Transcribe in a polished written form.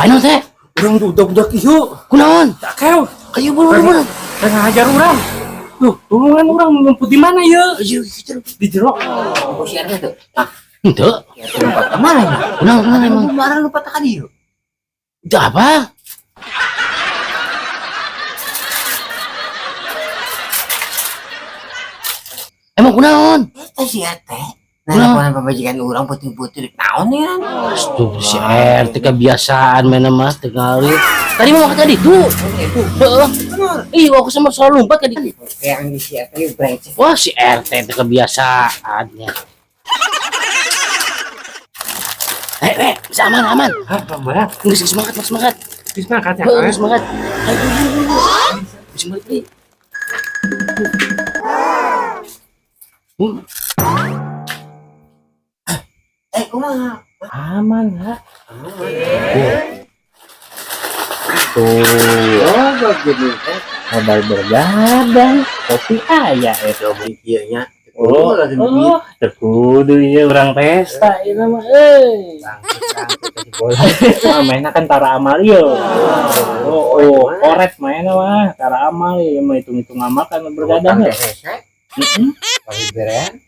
Anu teh, Urang budak-budak ieu. kunaon? Takeu. Kayu buru-buru. Teu ngajar urang. Tuh, tulungan urang ngumpul di mana ieu? Ayo gitu. Di jero. Oh, si RT tuh. Henteu. Kemana ya? Kunaon emang? Kemarin lupa tekan dia. Itu apa? Emang kunaon? Itu si RT. Nah, pembajikan orang putih-putih naon ya? Tuh si RT kebiasaan main sama tinggalin. Tadi mau tadi tuh. Heeh. Ih, aku sama selalu lompat tadi. Yang di si RT brengsek. Wah, si RT itu kebiasaannya. Bisa aman. Hah, Bang? Nggak semangat, semangat. Bisa ngangkat ya? Heeh, semangat. Ayo. Semangat nih. Kumaha? Aman, ha? Tuh. Oh, begini. Kabar bergadang, kopi ayah itu. Iya nya. Oh, terkudu ya orang pesta itu mah, mainnya kan Tara Amalio. Oret mainnya mah Tara Amalio, mau hitung-hitung amal kan bergadang ya. Tapi berean.